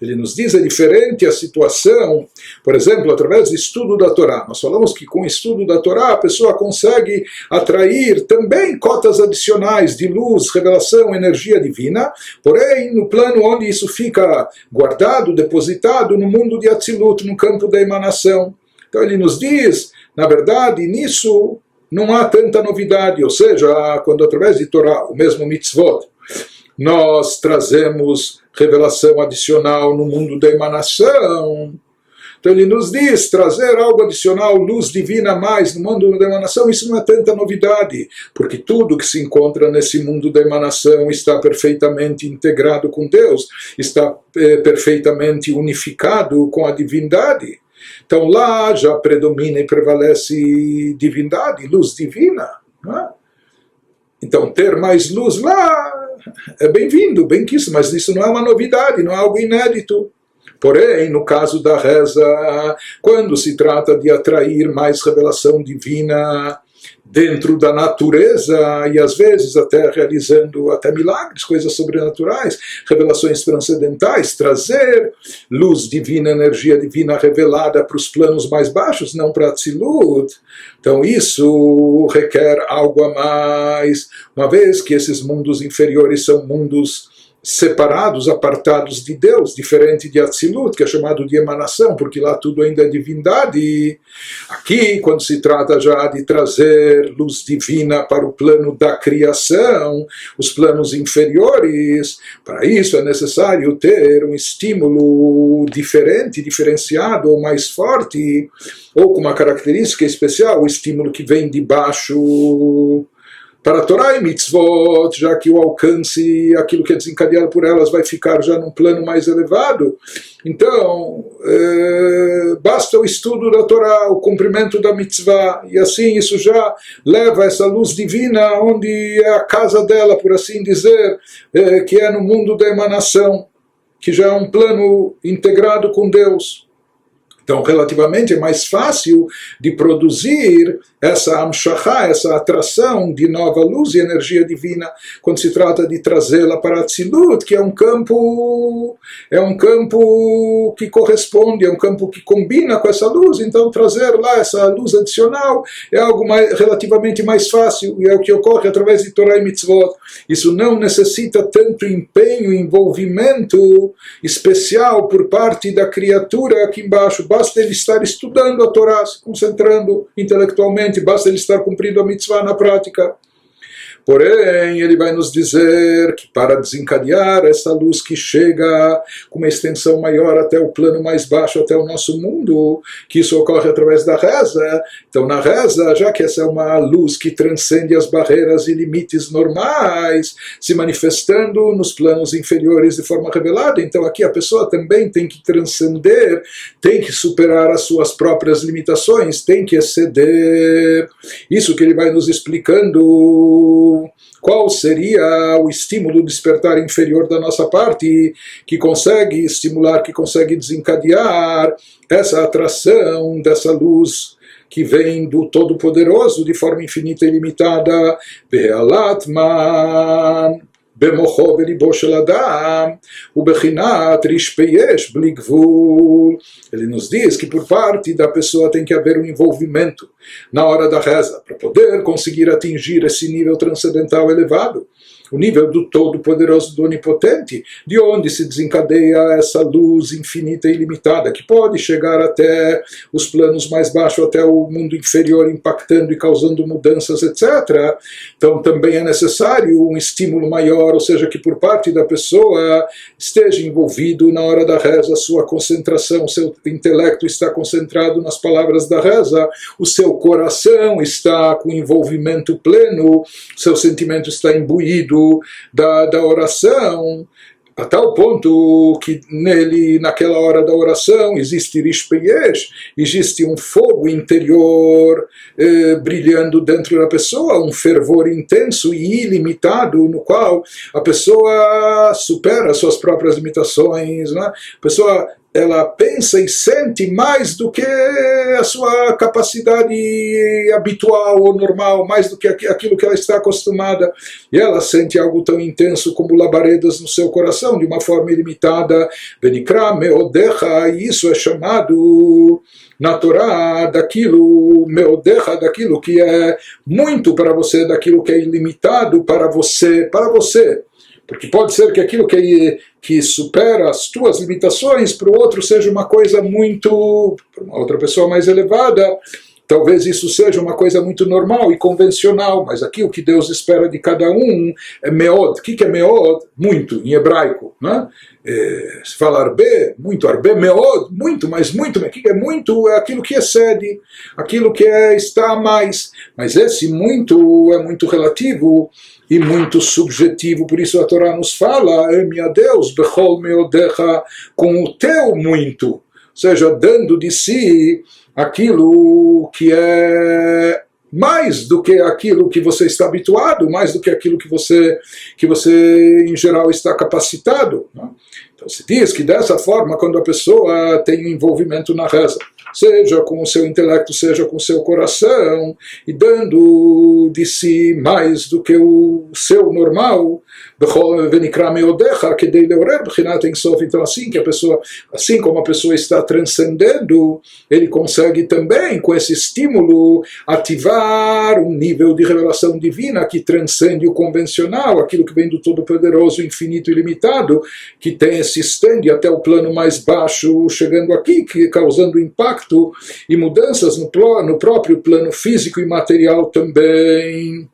Ele nos diz, é diferente a situação, por exemplo, através do estudo da Torá. Nós falamos que com o estudo da Torá a pessoa consegue atrair também cotas adicionais de luz, revelação, energia divina, porém no plano onde isso fica guardado, depositado no mundo de Atzilut, no campo da emanação. Então ele nos diz, na verdade, nisso não há tanta novidade, ou seja, quando através de Torá, o mesmo mitzvot, nós trazemos revelação adicional no mundo da emanação, então ele nos diz, trazer algo adicional, luz divina a mais no mundo da emanação, isso não é tanta novidade, porque tudo que se encontra nesse mundo da emanação está perfeitamente integrado com Deus, está perfeitamente unificado com a divindade. Então lá já predomina e prevalece divindade, luz divina. Não é? Então ter mais luz lá é bem-vindo, bem quisto, mas isso não é uma novidade, não é algo inédito. Porém, no caso da reza, quando se trata de atrair mais revelação divina dentro da natureza, e às vezes até realizando até milagres, coisas sobrenaturais, revelações transcendentais, trazer luz divina, energia divina revelada para os planos mais baixos, não para Atzilut. Então isso requer algo a mais, uma vez que esses mundos inferiores são mundos separados, apartados de Deus, diferente de Atzilut, que é chamado de emanação, porque lá tudo ainda é divindade. Aqui, quando se trata já de trazer luz divina para o plano da criação, os planos inferiores, para isso é necessário ter um estímulo diferente, diferenciado ou mais forte, ou com uma característica especial, o estímulo que vem de baixo. Para a Torá e mitzvot, já que o alcance, aquilo que é desencadeado por elas vai ficar já num plano mais elevado, então basta o estudo da Torá, o cumprimento da mitzvah, e assim isso já leva essa luz divina onde é a casa dela, por assim dizer, que é no mundo da emanação, que já é um plano integrado com Deus. Então, relativamente, é mais fácil de produzir essa amshachá, essa atração de nova luz e energia divina, quando se trata de trazê-la para Atzilut, que é um campo que corresponde, é um campo que combina com essa luz. Então, trazer lá essa luz adicional é algo relativamente mais fácil, e é o que ocorre através de Torá e Mitzvot. Isso não necessita tanto empenho, envolvimento especial por parte da criatura aqui embaixo. Basta ele estar estudando a Torá, se concentrando intelectualmente, basta ele estar cumprindo a mitzvah na prática. Porém, ele vai nos dizer que para desencadear essa luz que chega com uma extensão maior até o plano mais baixo, até o nosso mundo, que isso ocorre através da reza. Então, na reza, já que essa é uma luz que transcende as barreiras e limites normais, se manifestando nos planos inferiores de forma revelada, então aqui a pessoa também tem que transcender, tem que superar as suas próprias limitações, tem que exceder. Isso que ele vai nos explicando. Qual seria o estímulo despertar inferior da nossa parte que consegue estimular, que consegue desencadear essa atração dessa luz que vem do Todo-Poderoso de forma infinita e ilimitada? Ve'alatman במוחו וליבו של אדם, ובחינת רשפי יש בלי גבול. Ele nos diz que por parte da pessoa tem que haver um envolvimento na hora da reza, para poder conseguir atingir esse nível transcendental elevado, o nível do Todo-Poderoso, do Onipotente, de onde se desencadeia essa luz infinita e ilimitada, que pode chegar até os planos mais baixos, até o mundo inferior, impactando e causando mudanças, etc. Então também é necessário um estímulo maior, ou seja, que por parte da pessoa esteja envolvido na hora da reza, sua concentração, seu intelecto está concentrado nas palavras da reza, o seu coração está com envolvimento pleno, seu sentimento está imbuído da oração, a tal ponto que nele, naquela hora da oração, existe rishpeyesh, existe um fogo interior brilhando dentro da pessoa, um fervor intenso e ilimitado, no qual a pessoa supera suas próprias limitações, né? A pessoa ela pensa e sente mais do que a sua capacidade habitual ou normal, mais do que aquilo que ela está acostumada. E ela sente algo tão intenso como labaredas no seu coração, de uma forma ilimitada. Venikra meodecha, e isso é chamado na Torá daquilo, meodecha, daquilo que é muito para você, daquilo que é ilimitado para você. Porque pode ser que aquilo que supera as tuas limitações para o outro seja uma coisa muito, para uma outra pessoa mais elevada, talvez isso seja uma coisa muito normal e convencional, mas aqui o que Deus espera de cada um é meod. O que é meod? Muito, em hebraico, né? Se fala arbe, muito, arbe, meod, muito, mas muito, o que é muito? É aquilo que excede, aquilo que está a mais, mas esse muito é muito relativo e muito subjetivo, por isso a Torá nos fala, ame a Deus, bechol meodecha, com o teu muito, ou seja, dando de si aquilo que é mais do que aquilo que você está habituado, mais do que aquilo que você em geral está capacitado, né? Então se diz que dessa forma, quando a pessoa tem um envolvimento na reza, seja com o seu intelecto, seja com o seu coração, e dando de si mais do que o seu normal, então assim que a pessoa, assim como a pessoa está transcendendo, ele consegue também, com esse estímulo, ativar um nível de revelação divina que transcende o convencional, aquilo que vem do Todo-Poderoso, infinito e ilimitado, que se estende até o plano mais baixo, chegando aqui, causando impacto e mudanças no próprio plano físico e material também.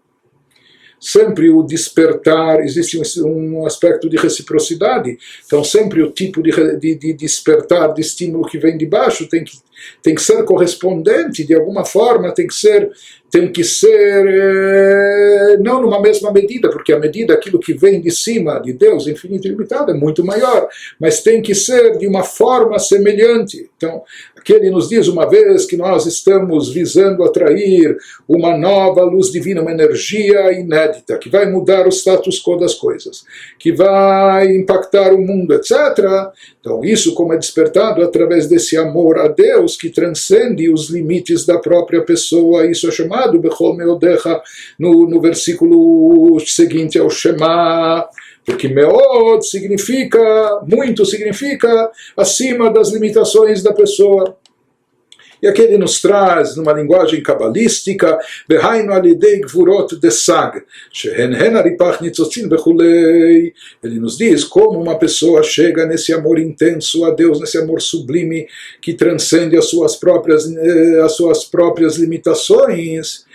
Sempre o despertar, existe um aspecto de reciprocidade, então sempre o tipo de despertar, de estímulo que vem de baixo tem que ser correspondente, de alguma forma tem que ser não numa mesma medida, porque a medida, aquilo que vem de cima de Deus, infinito e limitado, é muito maior, mas tem que ser de uma forma semelhante. Então, aqui ele nos diz, uma vez que nós estamos visando atrair uma nova luz divina, uma energia inédita, que vai mudar o status quo das coisas, que vai impactar o mundo, etc. Então, isso como é despertado através desse amor a Deus, que transcende os limites da própria pessoa, isso é chamado Bechol Meodecha, no versículo seguinte ao Shema, porque Meod significa, muito significa, acima das limitações da pessoa. E aqui ele nos traz, numa linguagem cabalística, ele nos diz como uma pessoa chega nesse amor intenso a Deus, nesse amor sublime que transcende as suas próprias limitações.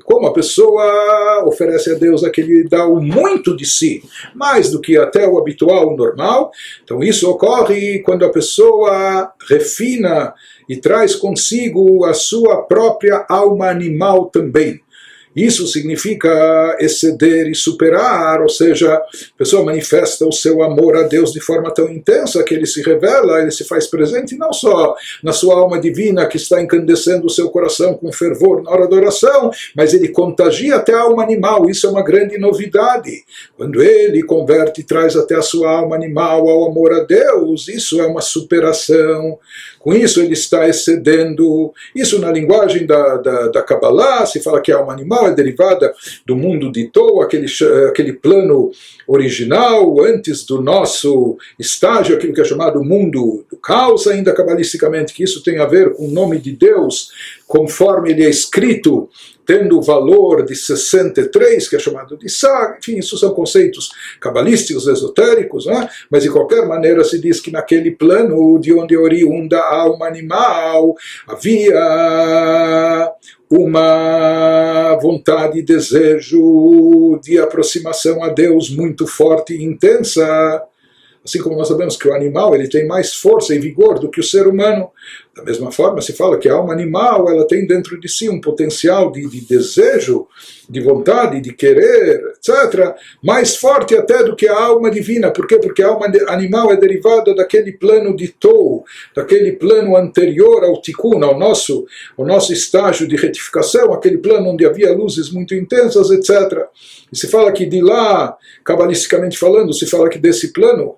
Como a pessoa oferece a Deus aquele dá o muito de si, mais do que até o habitual, o normal. Então isso ocorre quando a pessoa refina e traz consigo a sua própria alma animal também. Isso significa exceder e superar, ou seja, a pessoa manifesta o seu amor a Deus de forma tão intensa que ele se revela, ele se faz presente não só na sua alma divina que está incandescendo o seu coração com fervor na hora da oração, mas ele contagia até a alma animal. Isso é uma grande novidade. Quando ele converte e traz até a sua alma animal ao amor a Deus, isso é uma superação. Com isso ele está excedendo. Isso na linguagem da Kabbalah se fala que a alma animal animal é derivada do mundo de Tou, aquele plano original, antes do nosso estágio, aquilo que é chamado mundo do caos, ainda cabalisticamente, que isso tem a ver com o nome de Deus, conforme ele é escrito, tendo o valor de 63, que é chamado de Sag. Enfim, isso são conceitos cabalísticos, esotéricos, né? Mas de qualquer maneira se diz que naquele plano de onde oriunda a alma animal havia uma vontade e desejo de aproximação a Deus muito forte e intensa. Assim como nós sabemos que o animal ele tem mais força e vigor do que o ser humano, da mesma forma se fala que a alma animal ela tem dentro de si um potencial de desejo, de vontade, de querer, etc., mais forte até do que a alma divina. Por quê? Porque a alma animal é derivada daquele plano de Tou, daquele plano anterior ao Tikkun, ao nosso estágio de retificação, aquele plano onde havia luzes muito intensas, etc. E se fala que de lá, cabalisticamente falando, se fala que desse plano,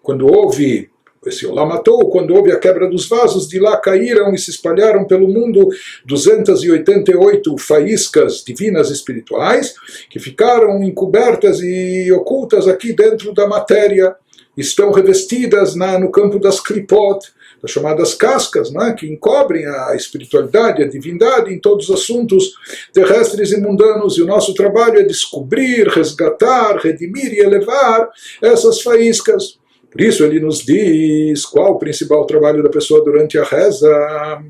quando houve esse Olamatou, quando houve a quebra dos vasos, de lá caíram e se espalharam pelo mundo 288 faíscas divinas espirituais, que ficaram encobertas e ocultas aqui dentro da matéria, estão revestidas no campo das klipot, das chamadas cascas, né, que encobrem a espiritualidade, a divindade em todos os assuntos terrestres e mundanos, e o nosso trabalho é descobrir, resgatar, redimir e elevar essas faíscas. Por isso ele nos diz qual o principal trabalho da pessoa durante a reza: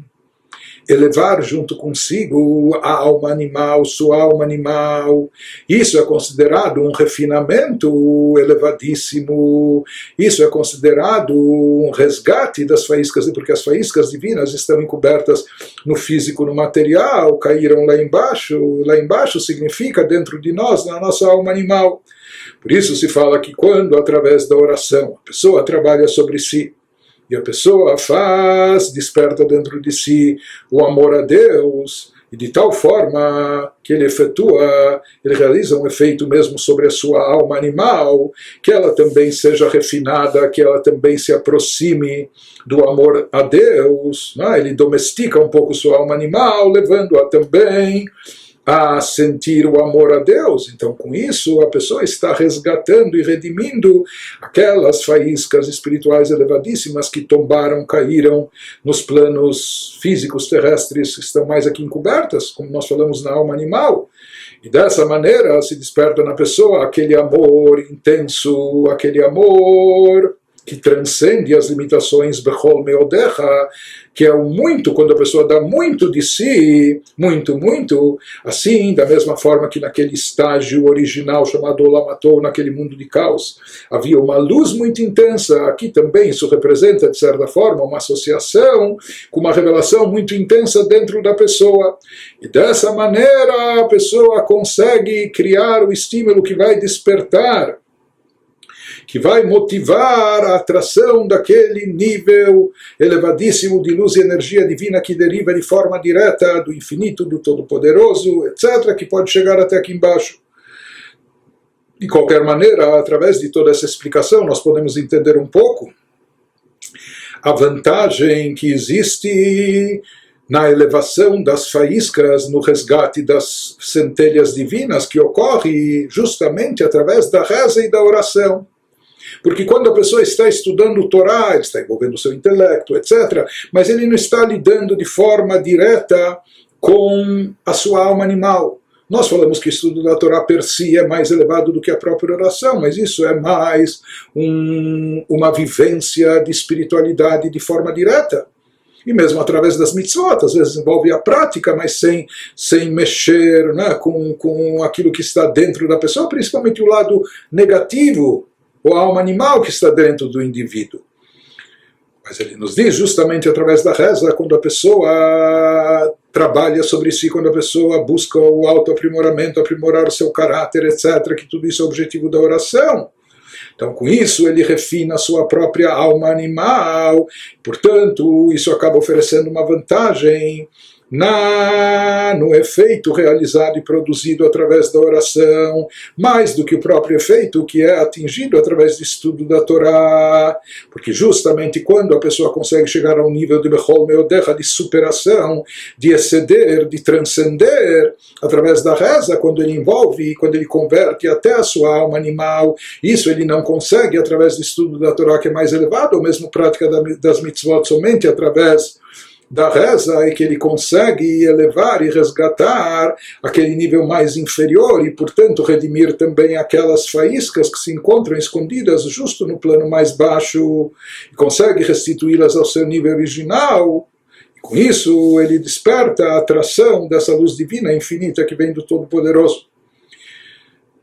elevar junto consigo a alma animal, sua alma animal. Isso é considerado um refinamento elevadíssimo, isso é considerado um resgate das faíscas, porque as faíscas divinas estão encobertas no físico, no material, caíram lá embaixo significa dentro de nós, na nossa alma animal. Por isso se fala que quando, através da oração, a pessoa trabalha sobre si, e a pessoa desperta dentro de si o amor a Deus, e de tal forma que ele realiza um efeito mesmo sobre a sua alma animal, que ela também seja refinada, que ela também se aproxime do amor a Deus, né? Ele domestica um pouco sua alma animal, levando-a também a sentir o amor a Deus. Então, com isso, a pessoa está resgatando e redimindo aquelas faíscas espirituais elevadíssimas que tombaram, caíram nos planos físicos terrestres, que estão mais aqui encobertas, como nós falamos na alma animal. E dessa maneira se desperta na pessoa aquele amor intenso, aquele amor que transcende as limitações Bechol Meodecha, que é o muito, quando a pessoa dá muito de si, muito, assim, da mesma forma que naquele estágio original chamado Olamatou, naquele mundo de caos, havia uma luz muito intensa, aqui também isso representa, de certa forma, uma associação com uma revelação muito intensa dentro da pessoa. E dessa maneira a pessoa consegue criar o estímulo que vai despertar, que vai motivar a atração daquele nível elevadíssimo de luz e energia divina que deriva de forma direta do infinito, do Todo-Poderoso, etc., que pode chegar até aqui embaixo. De qualquer maneira, através de toda essa explicação, nós podemos entender um pouco a vantagem que existe na elevação das faíscas, no resgate das centelhas divinas, que ocorre justamente através da reza e da oração. Porque quando a pessoa está estudando o Torá, ele está envolvendo o seu intelecto, etc., mas ele não está lidando de forma direta com a sua alma animal. Nós falamos que o estudo da Torá per si é mais elevado do que a própria oração, mas isso é mais uma vivência de espiritualidade de forma direta. E mesmo através das mitzvot, às vezes envolve a prática, mas sem mexer, né, com aquilo que está dentro da pessoa, principalmente o lado negativo, ou a alma animal que está dentro do indivíduo. Mas ele nos diz justamente através da reza, quando a pessoa trabalha sobre si, quando a pessoa busca o autoaprimoramento, aprimorar o seu caráter, etc., que tudo isso é o objetivo da oração. Então, com isso, ele refina a sua própria alma animal. Portanto, isso acaba oferecendo uma vantagem no efeito realizado e produzido através da oração, mais do que o próprio efeito que é atingido através do estudo da Torá. Porque justamente quando a pessoa consegue chegar ao nível de Bechol Meodecha, de superação, de exceder, de transcender, através da reza, quando ele envolve, quando ele converte até a sua alma animal, isso ele não consegue através do estudo da Torá, que é mais elevado, ou mesmo prática das mitzvot, somente através da reza é que ele consegue elevar e resgatar aquele nível mais inferior e, portanto, redimir também aquelas faíscas que se encontram escondidas justo no plano mais baixo e consegue restituí-las ao seu nível original. E com isso, ele desperta a atração dessa luz divina infinita que vem do Todo-Poderoso.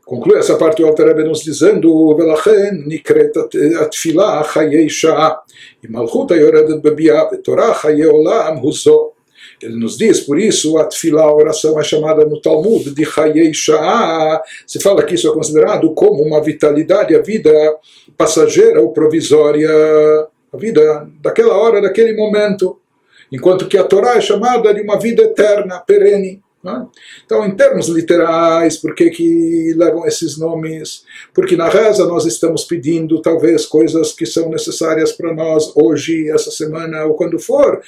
Conclui essa parte o Alter Rebbe nos dizendo: "Velachen nikret atfilah chayei sha'ah, e malchut hayoredet bebiah, vetorah chayei olam huzo." Ele nos diz, por isso, a tefilá, a oração, é chamada no Talmud de chayei sha'ah. Se fala que isso é considerado como uma vitalidade, a vida passageira ou provisória, a vida daquela hora, daquele momento, enquanto que a Torá é chamada de uma vida eterna, perene. Então, em termos literais, por que levam esses nomes? Porque na reza nós estamos pedindo talvez coisas que são necessárias para nós hoje, essa semana ou quando for.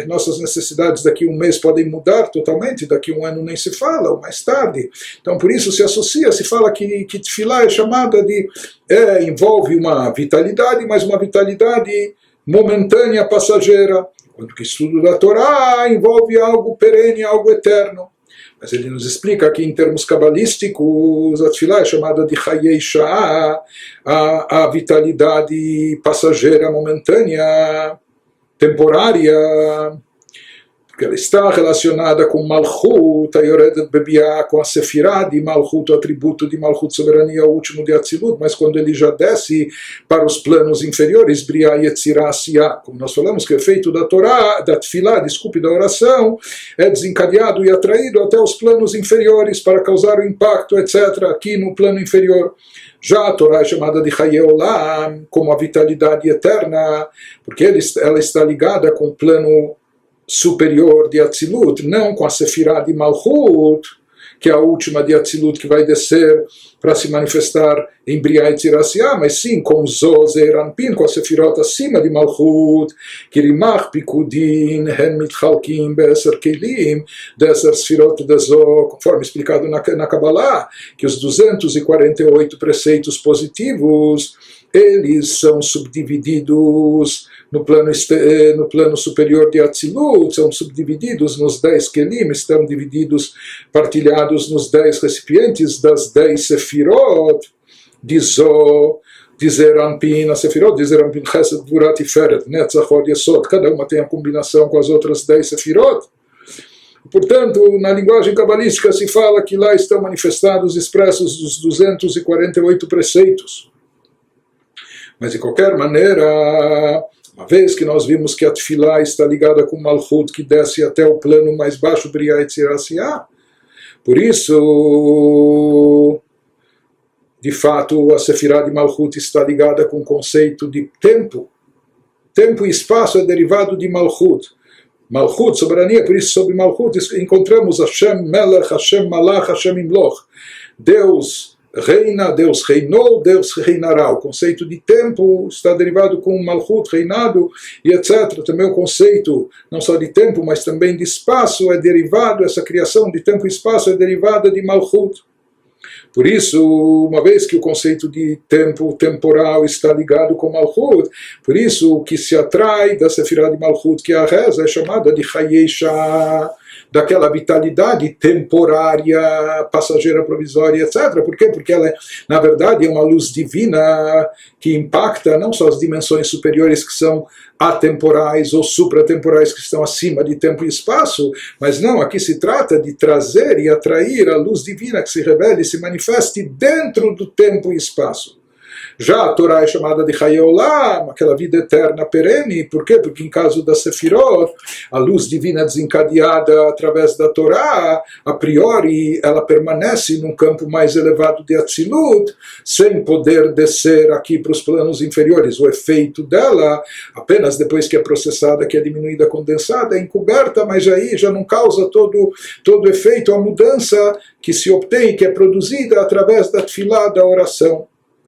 Nossas necessidades daqui a um mês podem mudar totalmente, daqui a um ano nem se fala, ou mais tarde. Então por isso se associa, se fala que tefilá é chamada de, envolve uma vitalidade, mas uma vitalidade momentânea, passageira. Quando o estudo da Torá envolve algo perene, algo eterno. Mas ele nos explica que em termos cabalísticos, a tefilá é chamada de chayei sha'ah, a vitalidade passageira, momentânea, temporária, porque ela está relacionada com Malchut, a Yoredet Bebiah, com a Sefirah de Malchut, o atributo de Malchut, soberania, o último de Atzilut, mas quando ele já desce para os planos inferiores, Briah, Yetzirah, Asiyah, como nós falamos, que o efeito da Torá, da Tefilá, da oração, é desencadeado e atraído até os planos inferiores para causar o impacto, etc., aqui no plano inferior. Já a Torá é chamada de Chayei Olam, como a vitalidade eterna, porque ela está ligada com o plano superior de Atzilut, não com a Sefirah de Malchut, que é a última de Atzilut que vai descer para se manifestar em Briah e Tzirasiyah, mas sim com Zozer Anpin, com a Sefirot acima de Malchut, que Rimach Pikudin, Hen Mitchalkim, Be'eser Kelim, Deser Sefirot Dezo, conforme explicado na Kabbalah, que os 248 preceitos positivos, eles são subdivididos no plano superior de Atzilut, são subdivididos nos 10 Kelim, estão divididos, partilhados nos 10 recipientes das 10 Sefirot, de Zo, de Zeranpin, a Sefirot, de Zeranpin, Chesed, Gvurah, Tiferet, Netzach, Hod, Yesod, cada uma tem a combinação com as outras 10 Sefirot. Portanto, na linguagem cabalística se fala que lá estão manifestados, expressos os 248 preceitos. Mas, de qualquer maneira, uma vez que nós vimos que a tefilá está ligada com Malchut, que desce até o plano mais baixo, Briah e Tzirasiyah, por isso, de fato, a Sefirah de Malchut está ligada com o conceito de tempo. Tempo e espaço é derivado de Malchut. Malchut, soberania, por isso, sobre Malchut encontramos Hashem Melech, Hashem Malach, Hashem Imloch. Deus reina, Deus reinou, Deus reinará. O conceito de tempo está derivado com Malchut, reinado, e etc. Também o conceito, não só de tempo, mas também de espaço, é derivado, essa criação de tempo e espaço é derivada de Malchut. Por isso, uma vez que o conceito de tempo temporal está ligado com Malchut, por isso o que se atrai da Sefirah de Malchut, que é a reza, é chamada de Chayei Sha'ah, daquela vitalidade temporária, passageira, provisória, etc. Por quê? Porque ela, na verdade, é uma luz divina que impacta não só as dimensões superiores que são atemporais ou supratemporais que estão acima de tempo e espaço, mas não, aqui se trata de trazer e atrair a luz divina que se revela e se manifeste dentro do tempo e espaço. Já a Torá é chamada de Chayei Olam, aquela vida eterna perene. Por quê? Porque em caso da Sefirot, a luz divina desencadeada através da Torá, a priori ela permanece num campo mais elevado de Atzilut, sem poder descer aqui para os planos inferiores. O efeito dela, apenas depois que é processada, que é diminuída, condensada, é encoberta, mas aí já não causa todo o efeito, a mudança que se obtém, que é produzida através da tefilá, da oração.